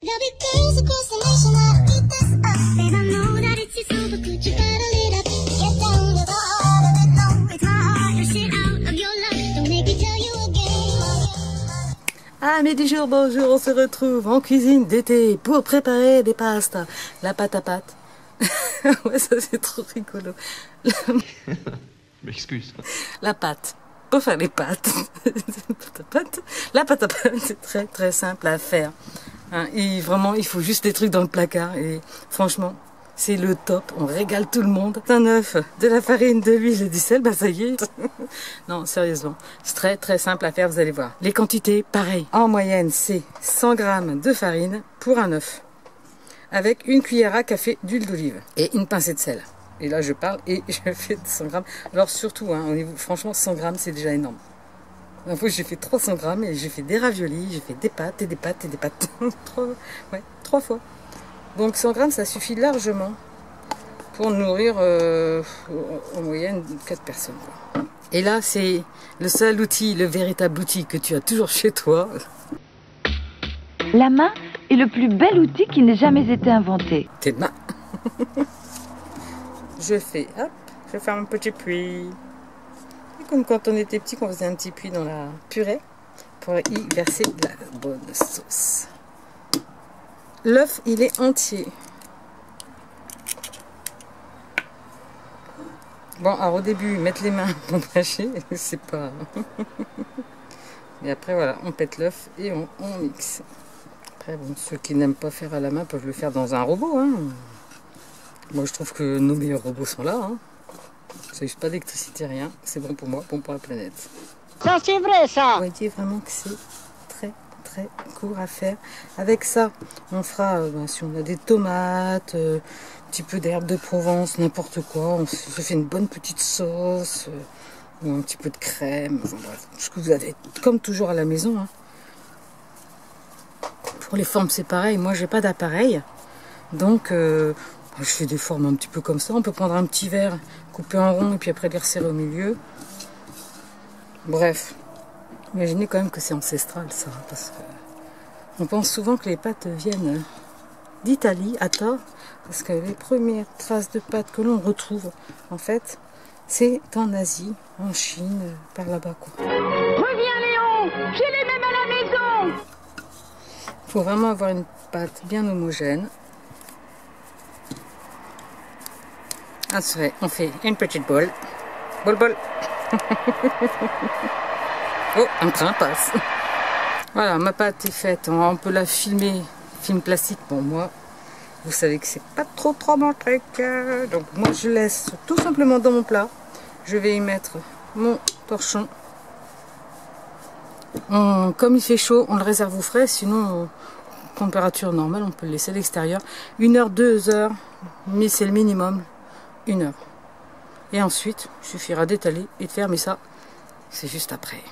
Amis du jour, bonjour, on se retrouve en cuisine d'été pour préparer des pastas. La pâte à pâte. Ouais, ça c'est trop rigolo. M'excuse. La pâte. Pour faire les pâtes. La pâte à pâte, c'est très très simple à faire. Hein, et vraiment, il faut juste des trucs dans le placard. Et franchement, c'est le top. On régale tout le monde. Un œuf, de la farine, de l'huile et du sel, bah ça y est. Non, sérieusement, c'est très très simple à faire, vous allez voir. Les quantités, pareil. En moyenne, c'est 100 g de farine pour un œuf. Avec une cuillère à café d'huile d'olive et une pincée de sel. Et là, je parle et je fais 100 g. Alors surtout, hein, au niveau, franchement, 100 g, c'est déjà énorme. En fait, j'ai fait 300 g et j'ai fait des raviolis, j'ai fait des pâtes et des pâtes et des pâtes. trois fois. Donc 100 g, ça suffit largement pour nourrir en moyenne 4 personnes. Quoi. Et là, c'est le seul outil, le véritable outil que tu as toujours chez toi. La main est le plus bel outil qui n'ait jamais été inventé. Tes mains. Je fais, hop, je vais faire un petit puits. Et comme quand on était petit, qu'on faisait un petit puits dans la purée pour y verser de la bonne sauce. L'œuf, il est entier. Bon, alors au début, mettre les mains pour mâcher, c'est pas... Mais après, voilà, on pète l'œuf et on mixe. Après, bon, ceux qui n'aiment pas faire à la main peuvent le faire dans un robot. Hein. Moi, je trouve que nos meilleurs robots sont là. Hein. Ça n'use pas d'électricité, rien. C'est bon pour moi, bon pour la planète. Ça, c'est vrai, ça. Vous voyez vraiment que c'est très, très court à faire. Avec ça, on fera, si on a des tomates, un petit peu d'herbe de Provence, n'importe quoi. On se fait une bonne petite sauce, ou un petit peu de crème. Enfin, bref, ce que vous avez, comme toujours à la maison. Hein. Pour les formes, c'est pareil. Moi, j'ai pas d'appareil. Donc, je fais des formes un petit peu comme ça. On peut prendre un petit verre, couper en rond et puis après les resserrer au milieu. Bref, imaginez quand même que c'est ancestral ça. Parce que on pense souvent que les pâtes viennent d'Italie, à tort. Parce que les premières traces de pâtes que l'on retrouve, en fait, c'est en Asie, en Chine, par là-bas. Reviens Léon, j'ai les mêmes à la maison. Il faut vraiment avoir une pâte bien homogène. Ensuite, on fait une petite bolle. Bol. Oh, un train passe. Voilà, ma pâte est faite. On peut la filmer. Film plastique pour moi. Vous savez que c'est pas trop mon truc. Donc moi, je laisse tout simplement dans mon plat. Je vais y mettre mon torchon. Comme il fait chaud, on le réserve au frais. Sinon, température normale, on peut le laisser à l'extérieur. 1 heure, 2 heures. Mais c'est le minimum. 1 heure. Et ensuite, il suffira d'étaler et de faire, mais ça, c'est juste après.